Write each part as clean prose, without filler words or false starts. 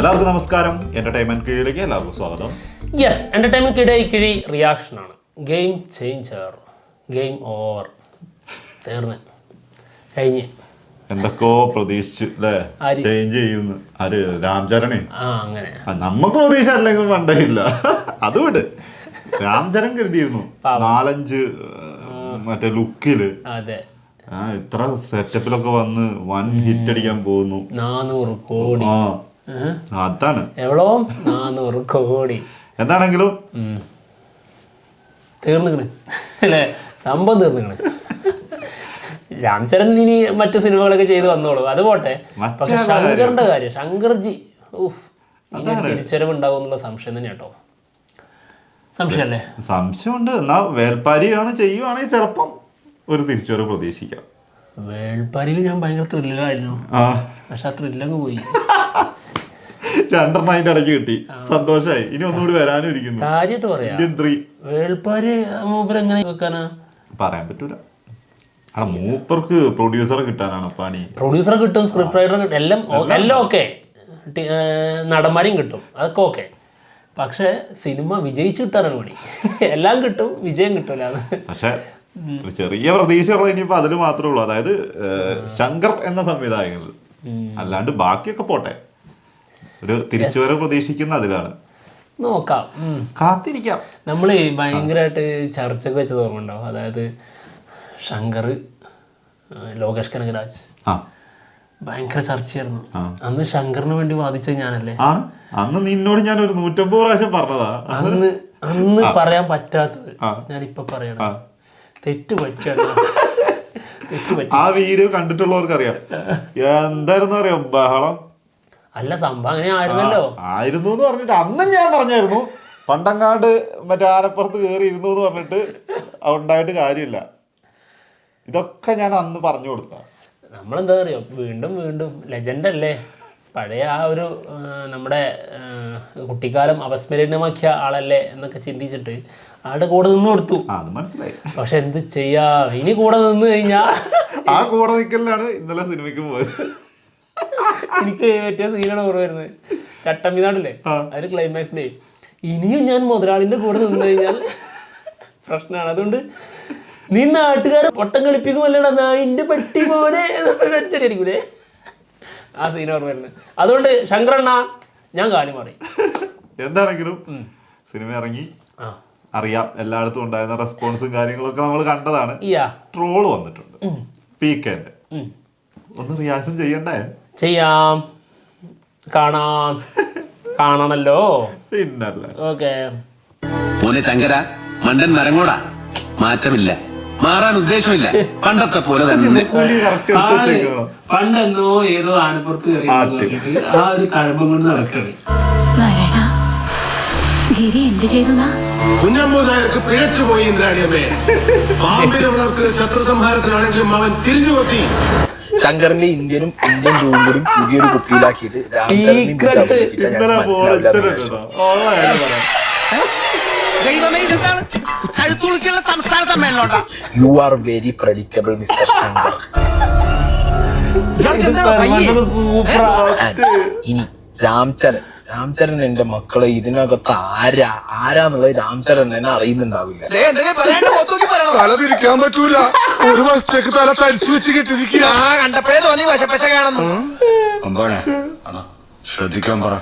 എല്ലാവർക്കും നമസ്കാരം. എന്റർടൈൻമെന്റ് കിഴിയിലേക്ക് എല്ലാവർക്കും സ്വാഗതം. യെസ്, എന്റർടൈൻമെന്റ് കിഴി റിയാക്ഷനാണ്. ഗെയിം ചേഞ്ചർ, ഗെയിം ഓവർ, തീർന്ന് കഴിഞ്ഞ്. എന്തൊക്കെയോ പ്രതീക്ഷിച്ചു അല്ലേ, ചേഞ്ച് ചെയ്യുന്നു. ആര്? രാംചരണേ. അങ്ങനെ നമുക്ക് പ്രതീക്ഷ അല്ലെങ്കിൽ പണ്ടേയില്ല. അത് വിട്. രാംചരൺ കരുതിയിരുന്നു 4-5 മറ്റേ ലുക്കില്. അതെ, ഇത്ര സെറ്റപ്പിലൊക്കെ വന്ന് വൻ ഹിറ്റ് അടിക്കാൻ പോകുന്നു. 400 കോടി. അതാണ് എവളോ 400 കോടി. എന്താണെങ്കിലും തീർന്നിക്കണ് അല്ലേ, സംഭവം തീർന്നിക്കണ്. രാംചരൺ ഇനി മറ്റു സിനിമകളൊക്കെ ചെയ്ത് വന്നോളൂ, അത് പോട്ടെ. പക്ഷെ ശങ്കറിന്റെ കാര്യം, ശങ്കർജി ഇനി ഒരു തിരിച്ചവരവ് ഉണ്ടാവും എന്നുള്ള സംശയം തന്നെ കേട്ടോ. സംശയമല്ലേ? സംശയമുണ്ട്. എന്നാ വേൽപ്പാരിയാണ് ചെയ്യുവാണെങ്കിൽ ചിലപ്പം ഒരു തിരിച്ചുവരവ് പ്രതീക്ഷിക്കാം. വേൾപ്പാരിയിൽ ഞാൻ ഭയങ്കര ത്രില്ലറായിരുന്നു, പക്ഷെ ആ ത്രില്ലങ്ങ് പോയി. 2 അതിന്റെ ഇടയ്ക്ക് കിട്ടി, സന്തോഷായി. ഇനി ഒന്നുകൂടി വരാനും ഇരിക്കുന്നു. കാര്യമായിട്ട് പറയാ, വേൾപ്പാരി മൂപ്പർ എങ്ങനെ വെക്കാനാ പറയാൻ പറ്റൂല. മൂപ്പർക്ക് പ്രൊഡ്യൂസറെ കിട്ടാനാണ് പണി. പ്രൊഡ്യൂസറെ കിട്ടും, സ്ക്രിപ്റ്റ് റൈറ്ററെ കിട്ടും, എല്ലാം ഓക്കെ. നടന്മാരെയും കിട്ടും, അതൊക്കെ ഓക്കെ. പക്ഷെ സിനിമ വിജയിച്ച് കിട്ടാനാണ് പണി. എല്ലാം കിട്ടും, വിജയം കിട്ടൂല. പക്ഷെ ചെറിയ പ്രതീക്ഷയുള്ള ഇനിയിപ്പോ അതില് മാത്രമേ ഉള്ളൂ. അതായത് ശങ്കർ എന്ന സംവിധായകനിൽ, അല്ലാണ്ട് ബാക്കിയൊക്കെ പോട്ടെ. ഒരു തിരിച്ചുവരവ് പ്രതീക്ഷിക്കുന്ന അതിലാണ്. നോക്കാം, കാത്തിരിക്കാം. നമ്മൾ ഭയങ്കരമായിട്ട് ചർച്ചയ്ക്ക് വെച്ചത് ഓർമ്മയുണ്ടാവും. അതായത് ശങ്കർ, ലോകേഷ് കനകരാജ് ഭയങ്കര ചർച്ചയായിരുന്നു. അന്ന് ശങ്കറിന് വേണ്ടി വാദിച്ചത് ഞാനല്ലേ. അന്ന് നിന്നോട് ഞാൻ ഒരു 150 പ്രാവശ്യം പറഞ്ഞതാ. അന്ന് പറയാൻ പറ്റാത്തത് ഞാനിപ്പൊ പറയണം. തെറ്റ് പറ്റാണ്. ആ വീഡിയോ കണ്ടിട്ടുള്ളവർക്ക് അറിയാം എന്തായിരുന്നു അറിയാം ബഹളം. അല്ല, സംഭവം അങ്ങനെ ആയിരുന്നല്ലോ. ആയിരുന്നു എന്ന് പറഞ്ഞിട്ട് അന്നും ഞാൻ പറഞ്ഞായിരുന്നു, പണ്ടങ്ങാണ്ട് മറ്റേ ആനപ്പുറത്ത് കയറി ഇരുന്നു എന്ന് പറഞ്ഞിട്ട് ഉണ്ടായിട്ട് കാര്യമില്ല. ഇതൊക്കെ ഞാൻ അന്ന് പറഞ്ഞു കൊടുത്ത. നമ്മളെന്താ അറിയോ, വീണ്ടും വീണ്ടും ലെജൻഡ് അല്ലേ. പഴയ ആ ഒരു നമ്മുടെ കുട്ടിക്കാലം അവസ്മരണമാക്കിയ ആളല്ലേ എന്നൊക്കെ ചിന്തിച്ചിട്ട് ആളുടെ കൂടെ നിന്ന് കൊടുത്തു. അത് മനസ്സിലായി. പക്ഷെ എന്ത് ചെയ്യാ, ഇനി കൂടെ നിന്ന് കഴിഞ്ഞാ ആ കൂടെ നിൽക്കലാണ് ഇന്നലെ സിനിമയ്ക്ക് പോയത്. എനിക്ക് പറ്റിയ സീനാണ് ഓർമ്മ വരുന്നത്. ചട്ടമ്പിനാടില്ലേ, അതിന് ക്ലൈമാക്സിലേ ഇനിയും ഞാൻ മുതലാളിന്റെ കൂടെ നിന്ന് കഴിഞ്ഞാൽ പ്രശ്നമാണ്. അതുകൊണ്ട് നീ നാട്ടുകാരെ പൊട്ടം കളിപ്പിക്കുമല്ലേടാ നായിന്റെ പട്ടി പോലെ ഒറ്റടിക്കൂലേ, ആ സീൻ ഓർമ്മ വരുന്നത്. അതുകൊണ്ട് ശങ്കരണ്ണ ഞാൻ കാര്യം മാറി. എന്താണെങ്കിലും സിനിമ ഇറങ്ങി, അറിയാം എല്ലായിടത്തും ഉണ്ടായിരുന്ന റെസ്പോൺസും കാര്യങ്ങളൊക്കെ നമ്മൾ കണ്ടതാണ്. ട്രോള് വന്നിട്ടുണ്ട്. പീക്കേന്റെ ഒന്ന് റിയാക്ഷൻ ചെയ്യണ്ടേ? ചെയ്യാം, കാണണല്ലോ. പിന്നല്ലേ. ഓക്കെ. മോനെ ശങ്കര, മണ്ടൻ മരങ്ങോടാ, മാറ്റമില്ല, മാറാൻ ഉദ്ദേശമില്ല, പണ്ടത്തെ പോലെ തന്നെ. പണ്ടെന്നോ ഏതോ ആനപ്പുറത്ത് ആ ഒരു കഴമ്പം കൊണ്ട് നടക്കണേ. കുഞ്ഞമ്മൂതാർക്ക് പിഴച്ചുപോയി ഇന്ദ്രാണിയമ്മേ. പാമ്പിനെ വളർത്തുന്ന ശത്രു സംഹാരത്തിനാണെങ്കിലും അവൻ തിരിഞ്ഞു കൊത്തി. ശങ്കറിന്റെ ഇന്ത്യൻ രൂപയും പുതിയൊരു കുപ്പിയിലാക്കിയിട്ട് you are very predictable mister Shankar. ഇനി രാംചരൺ എന്റെ മക്കളെ ഇതിനകത്ത് ആരാന്നുള്ളത് രാംചരൺ എന്നെ അറിയുന്നുണ്ടാവില്ല. തലതിരിക്കാൻ പറ്റൂല, ഒരു വശത്തേക്ക് തല തരിച്ചു വെച്ച് കെട്ടിരിക്കുക. കണ്ടപ്പോഴേ തോന്നി വശപ്പശ കാണുന്നു. ശ്രദ്ധിക്കാൻ പറ.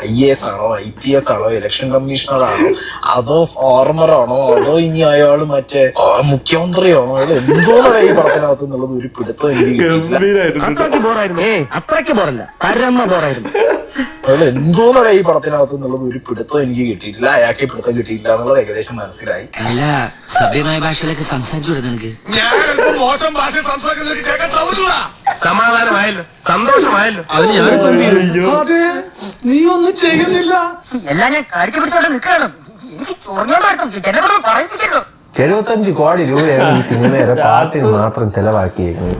IAS ആണോ, IPS ആണോ, ഇലക്ഷൻ കമ്മീഷണർ ആണോ, അതോ ഫോർമറാണോ, അതോ ഇനി അയാള് മറ്റേ മുഖ്യമന്ത്രിയാണോ, അത് എന്തോന്നാണ് ഈ പടത്തിനകത്ത് എന്നുള്ളത് ഒരു പിടുത്തം എനിക്ക് കിട്ടിയില്ല. അയാൾ എന്തോന്നാണ് ഈ പടത്തിനകത്ത് എന്നുള്ളത് ഒരു പിടുത്തം എനിക്ക് കിട്ടിയിട്ടില്ല. അയാൾക്ക് പിടുത്തം കിട്ടിയില്ല എന്നുള്ളത് ഏകദേശം മനസ്സിലായി. അല്ല, സഭ്യമായ ഭാഷയിലൊക്കെ സംസാരിച്ചു നിനക്ക്. മോശം ഭാഷ സംസാരിക്കുന്നത് കേൾക്കാൻ സമാധാനമായല്ലോ, സന്തോഷമായല്ലോ. നീ ഒന്നും ചെയ്യുന്നില്ല. എല്ലാം ഞാൻ കാണിച്ചു പിടിച്ചോണ്ട് നിൽക്കണം. എനിക്ക് ചോറിനോടായിട്ടും ജനങ്ങളോട് പറയിപ്പിക്കല്ലോ. 75 കോടി രൂപയാണ് ഈ സിനിമയുടെ പാട്ടിന് മാത്രം ചെലവാക്കിയേക്കുന്നത്.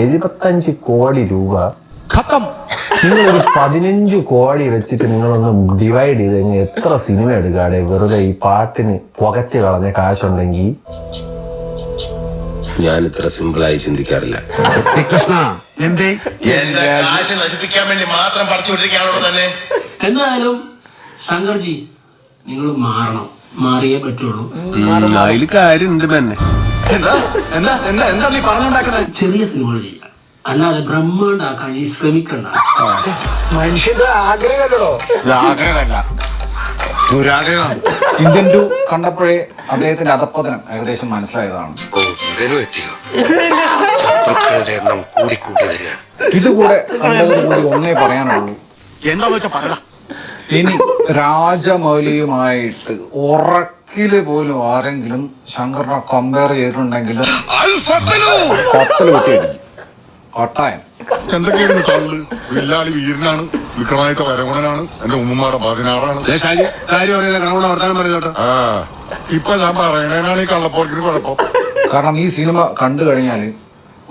75 കോടി രൂപ. നിങ്ങളൊരു 15 കോടി വെച്ചിട്ട് നിങ്ങളൊന്ന് ഡിവൈഡ് ചെയ്ത് കഴിഞ്ഞാൽ എത്ര സിനിമ എടുക്കാടെ? വെറുതെ ഈ പാട്ടിന് പുകച്ച് കളഞ്ഞ കാശുണ്ടെങ്കിൽ ഞാൻ ഇത്ര സിമ്പിളായി ചിന്തിക്കാറില്ല. എന്റെ കാശ് നശിപ്പിക്കാൻ വേണ്ടി മാത്രം പറഞ്ഞു വിട്ടിരിക്കാണോ തന്നെ. എന്തായാലും ശങ്കർജി നിങ്ങൾ മാറണം, മാറിയേ പറ്റുള്ളൂ. അതിൽ കാര്യമുണ്ട് തന്നെ. ചെറിയ സിനിമകൾ ചെയ്യാം, അല്ലാതെ ബ്രഹ്മാണ്ടാക്കാൻ ഈ ശ്രമിക്കണ്ട. മനുഷ്യന്റെ ആഗ്രഹമല്ലോ. ഇന്ത്യൻ 2 കണ്ടപ്പോഴേ അദ്ദേഹത്തിന്റെ അധപ്പതനം ഏകദേശം മനസ്സിലായതാണ്. ഇതുകൂടെ കണ്ടതോടുകൂടി ഒന്നേ പറയാനുള്ളൂ, എന്താന്ന് വെച്ചാ പറ. ഇനി രാജമൗലിയുമായിട്ട് ഉറക്കില് പോലും ആരെങ്കിലും ശങ്കറിനെ കമ്പയർ ചെയ്തിട്ടുണ്ടെങ്കിൽ 10 വിട്ടിരിക്കും. കട്ടായം. എന്തൊക്കെയായിരുന്നു തള്ളു? വില്ലാളി വീരനാണ്, വിക്രമാദിത്യ വരഗുണനാണ്, എന്റെ ഉമ്മമാടെ 16ആണ്. ഇപ്പൊ ഞാൻ പറയണേനാണ് ഈ കള്ളപ്പോക്കിന് കുഴപ്പം. കാരണം ഈ സിനിമ കണ്ടു കഴിഞ്ഞാൽ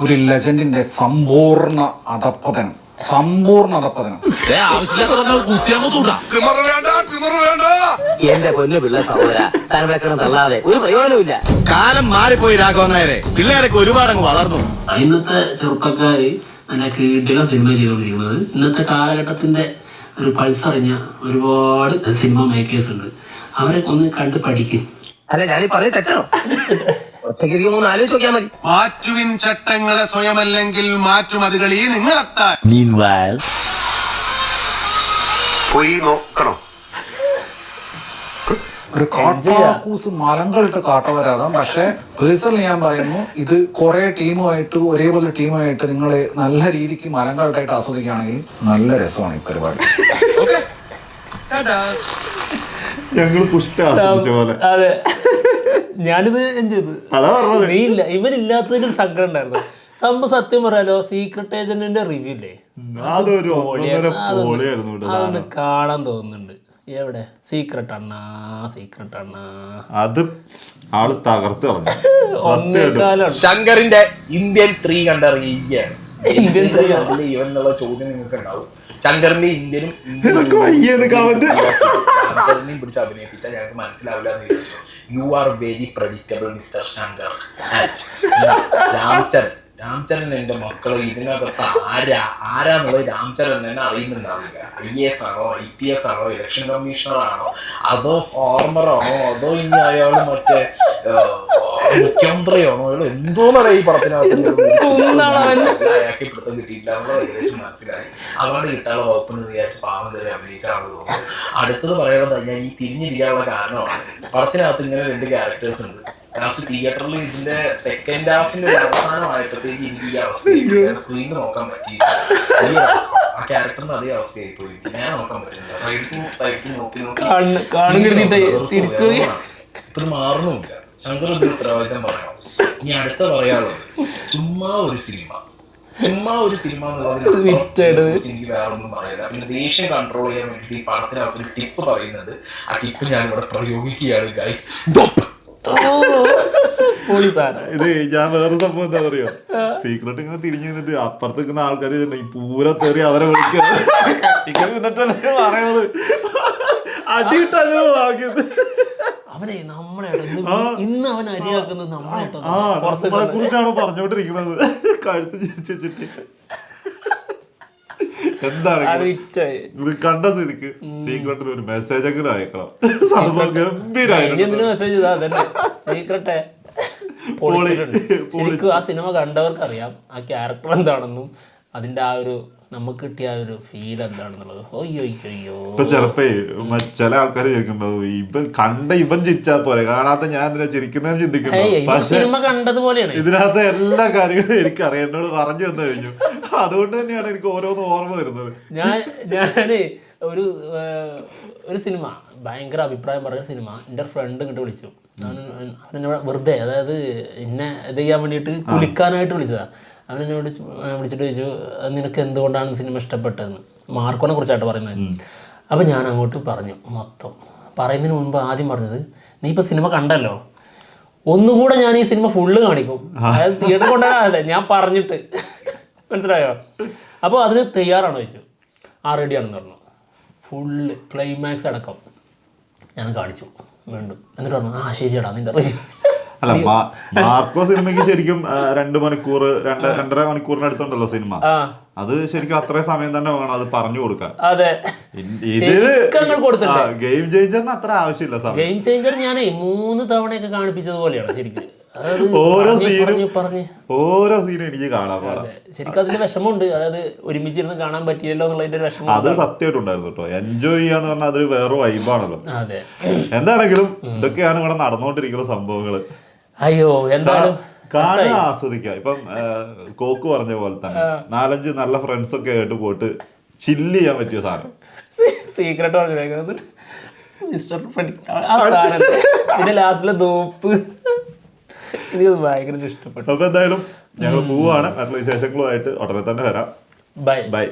ഒരു ലെജൻഡിന്റെ സമ്പൂർണ്ണ അധപ്പതനം. എന്റെ പൊന്നു പിള്ള സഹോദര, തലവിളക്കണം തള്ളാതെ ഒരു പ്രയോജനമില്ല. കാലം മാറിപ്പോയി രാഘവൻ നായരെ. പിള്ളേരൊക്കെ ഒരുപാട് അങ്ങ് വളർന്നു. ഇന്നത്തെ ചെറുപ്പക്കാര് നല്ല കീട്ടിലെ സിനിമ ചെയ്തുകൊണ്ടിരിക്കുന്നത്. ഇന്നത്തെ കാലഘട്ടത്തിന്റെ ഒരു പൾസ് അറിഞ്ഞ ഒരുപാട് സിനിമ മേക്കേഴ്സ് ഉണ്ട്. അവരെ ഒന്ന് കണ്ട് പഠിക്കും. അല്ല, ഞാനീ പറയും തെറ്റാണോ? ഒറ്റയ്ക്ക് ഒന്ന് ആലോചിച്ച് നോക്കിയാൽ മതി. മാറ്റുവിൻ ചട്ടങ്ങളെ സ്വയമല്ലെങ്കിൽ മാറ്റുമതികളീ നിങ്ങളെത്താൻ. പോയി നോക്കണം. ഒരു കാട്ടാക്കൂസ് മലങ്ങളിട്ട് കാട്ടവരാകാം. പക്ഷെ പേഴ്സണലി ഞാൻ പറയുന്നു, ഇത് കുറെ ടീമുമായിട്ട് ഒരേപോലെ ടീമായിട്ട് നിങ്ങൾ നല്ല രീതിക്ക് മലങ്ങളിട്ടായിട്ട് ആസ്വദിക്കുകയാണെങ്കിൽ നല്ല രസമാണ് ഈ പരിപാടി. ഞങ്ങൾ പുഷ്ട ആസ്വദിച്ച പോലെ. അതെ, ഞാനിത് എൻജോയ് ചെയ്തു. അതാ പറഞ്ഞത്. നീ ഇല്ല, ഇവനില്ലാത്തതിന് സങ്കടം ഉണ്ടായിരുന്നു. സംഭവം സത്യം പറയാലോ, സീക്രട്ട് ഏജന്റിന്റെ റിവ്യൂ ഇല്ലേ, അതൊരു പൊളിയായിരുന്നു. അതൊന്ന് കാണാൻ തോന്നുന്നുണ്ട്. എവിടെ സീക്രട്ട് അണ്ണാ. അത് ആള് തകർത്ത് കളഞ്ഞു. ഒന്നേക്കാലാണ് ശങ്കറിന്റെ ഇന്ത്യൻ 3 കണ്ടറിയുകയാണ്. ഇന്ത്യൻ 3 ഇവന്നുള്ള ചോദ്യം നിങ്ങൾക്ക് ഉണ്ടാവും. ശങ്കറിന്റെ ഇന്ത്യനും പിടിച്ച് അഭിനയിപ്പിച്ച ഞങ്ങൾക്ക് മനസ്സിലാവില്ല എന്ന് ചോദിച്ചു. U are very predictable mister Shankar. Ram Charan എന്റെ മക്കള് ഇതിനകത്ത് ആരാന്നുള്ളത് രാംചരൺ തന്നെ അറിയുന്നുണ്ടാവില്ല. IAS ആണോ, IPS ആണോ, ഇലക്ഷൻ കമ്മീഷണർ ആണോ, അതോ ഫോർമറാണോ, അതോ ഇനി അയാള് മറ്റേ മുഖ്യമന്ത്രിയാണോ, അയാൾ എന്തോന്നറിയാം ഈ പടത്തിനകത്ത് അയാൾക്ക് പിടുത്തം കിട്ടിയില്ല എന്നുള്ളത് ഏകദേശം മനസ്സിലായി. അതുകൊണ്ട് കിട്ടാനുള്ള വകുപ്പെന്ന് വിചാരിച്ച് പാവം കയറി അഭിനയിച്ചാണെന്ന് തോന്നുന്നു. അടുത്തത് പറയുന്നത് ഞാൻ ഈ തിരിഞ്ഞിരിക്കാനുള്ള കാരണമാണ്, പടത്തിനകത്ത് ഇങ്ങനെ 2 ക്യാരക്ടേഴ്സ് ഉണ്ട്. ലാസ്റ്റ് തിയേറ്ററിൽ ഇതിന്റെ സെക്കൻഡ് ഹാഫിന്റെ ഒരു അവസാനമായപ്പോഴത്തേക്ക് എനിക്ക് ഈ അവസ്ഥയായി സ്ക്രീനിൽ നോക്കാൻ പറ്റിയില്ല. ഈ അവസ്ഥ ആ ക്യാരക്ടറിന് അതേ അവസ്ഥയായി പോയി. ഞാൻ നോക്കാൻ പറ്റുന്നില്ല. സൈഡിൽ നോക്കി ഇപ്പൊ മാറുന്നുമില്ല. ശങ്കർ ഒരു ഉത്തരവാദിത്തം പറയണം. ഇനി അടുത്ത പറയാനുള്ളത് ചുമ്മാ ഒരു സിനിമ എന്നുള്ളത് എനിക്ക് വേറൊന്നും പറയില്ല. പിന്നെ ദേഷ്യം കൺട്രോൾ ചെയ്യാൻ വേണ്ടി ഈ പടത്തിനകത്ത് ഒരു ടിപ്പ് പറയുന്നത്, ആ ടിപ്പ് ഞാൻ ഇവിടെ പ്രയോഗിക്കുകയാണ് ഗൈസ്. ഇത് ഞാൻ വേറെ സംഭവം എന്താ പറയാ, സീക്രട്ട് ഇങ്ങനെ തിരിഞ്ഞു നിന്നിട്ട് അപ്പുറത്ത് നിൽക്കുന്ന ആൾക്കാർ പൂര തെറി അവരെ വിളിക്കുക എന്നിട്ടല്ലേ പറയണത്. അടിയിട്ടല്ലോ വാങ്ങിയത്. അവനെ നമ്മളെ ഇന്ന് അവൻ അരിയാക്കുന്നത് നമ്മളെ കുറിച്ചാണ് പറഞ്ഞോണ്ടിരിക്കുന്നത്. കഴുത്ത് ചിരിച്ചിട്ട് എന്താണ് ഇത് കണ്ട സ്ഥിതിക്ക് സീക്രട്ടിന് ഒരു മെസ്സേജ് എങ്കിലും അയക്കണം. സംഭവം ഗംഭീരായിരുന്നു. മെസ്സേജ് സീക്രട്ടെ ശരിക്കും ആ സിനിമ കണ്ടവർക്ക് അറിയാം ആ ക്യാരക്ടർ എന്താണെന്നും അതിന്റെ ആ ഒരു നമുക്ക് കിട്ടിയ ആ ഒരു ഫീൽ എന്താണെന്നുള്ളത്. ഇപ്പൊ ചിലപ്പോ ചില ആൾക്കാർ ചോദിക്കുമ്പോ ഇവൻ ചിരിച്ചാ പോലെ കാണാത്ത ഞാൻ ചിരിക്കുന്നതെന്ന് ചിന്തിക്കുന്നു. സിനിമ കണ്ടതുപോലെയാണ് ഇതിനകത്ത് എല്ലാ കാര്യങ്ങളും എനിക്ക് അറിയാം, എന്നോട് പറഞ്ഞു തന്നു കഴിഞ്ഞു. അതുകൊണ്ട് തന്നെയാണ് എനിക്ക് ഓരോന്ന് ഓർമ്മ വരുന്നത്. ഞാന് ഒരു സിനിമ ഭയങ്കര അഭിപ്രായം പറഞ്ഞ സിനിമ എൻ്റെ ഫ്രണ്ട് ഇങ്ങോട്ട് വിളിച്ചു. അവനെന്നോട് വെറുതെ, അതായത് എന്നെ ഇത് ചെയ്യാൻ വേണ്ടിയിട്ട് കുളിക്കാനായിട്ട് വിളിച്ചതാണ്. അവനെന്നോട് വിളിച്ചിട്ട് ചോദിച്ചു, നിനക്ക് എന്തുകൊണ്ടാണ് സിനിമ ഇഷ്ടപ്പെട്ടതെന്ന്. മാർക്കോനെ കുറിച്ചായിട്ട് പറയുന്നത്. അപ്പം ഞാൻ അങ്ങോട്ട് പറഞ്ഞു മൊത്തം. പറയുന്നതിന് മുൻപ് ആദ്യം പറഞ്ഞത്, നീ ഇപ്പോൾ സിനിമ കണ്ടല്ലോ, ഒന്നുകൂടെ ഞാൻ ഈ സിനിമ ഫുള്ള് കാണിക്കും. അതായത് തിയേറ്റർ കൊണ്ടുവരാതെ ഞാൻ പറഞ്ഞിട്ട്, മനസ്സിലായോ? അപ്പോൾ അതിന് തയ്യാറാണോ ചോദിച്ചു. റെഡിയാണെന്ന് പറഞ്ഞു. ഫുള്ള് ക്ലൈമാക്സ് അടക്കം ഞാൻ കാണിച്ചു വീണ്ടും. എന്നിട്ട് പറഞ്ഞു, ശരിയാടാ നിന്റെ അല്ല മാർക്കോ സിനിമയ്ക്ക് ശരിക്കും 2 മണിക്കൂർ 2.5 മണിക്കൂറിനടുത്തുണ്ടല്ലോ സിനിമ. അത് ശരിക്കും അത്രയും സമയം തന്നെ വേണം അത് പറഞ്ഞു കൊടുക്കാൻ. അതെ, ഇതില് ഗെയിം ചേഞ്ചറിന് അത്ര ആവശ്യമില്ല സമയം. ഗെയിം ചേഞ്ചർ ഞാനേ 3 തവണയൊക്കെ കാണിപ്പിച്ചതുപോലെയാണ് ശരിക്കും. ഓരോ സീനും എനിക്ക് കാണാൻ പാടാം. ശരിക്കും അതിന്റെ വിഷമമുണ്ട്, അതായത് ഒരുമിച്ചിരുന്ന് കാണാൻ പറ്റിയല്ലോ എന്നുള്ളതിന്റെ വിഷമം. അത് സത്യമായിട്ടുണ്ടായിരുന്നു കേട്ടോ. എൻജോയ് ചെയ്യാന്ന് പറഞ്ഞാൽ അതൊരു വേറെ വൈബാണല്ലോ. അതെ, എന്താണെങ്കിലും ഇതൊക്കെയാണ് ഇവിടെ നടന്നുകൊണ്ടിരിക്കുന്ന സംഭവങ്ങള്. അയ്യോ എന്തായാലും കാണാൻ ആസ്വദിക്കാം. ഇപ്പം കോക്ക് പറഞ്ഞ പോലെ തന്നെ 4-5 നല്ല ഫ്രണ്ട്സ് ഒക്കെ ആയിട്ട് പോയിട്ട് ചില്ല് ചെയ്യാൻ പറ്റിയ സാധനം. സീക്രട്ട് പറഞ്ഞത് മിസ്റ്റർ പിന്നെ ലാസ്റ്റിലെ ദോപ്പ് എനിക്കത് ഭയങ്കര ഇഷ്ടപ്പെട്ടു. അപ്പൊ എന്തായാലും ഞങ്ങൾ പോവാണ്. മറ്റുള്ള വിശേഷങ്ങളുമായിട്ട് ഉടനെ തന്നെ വരാം. Bye bye.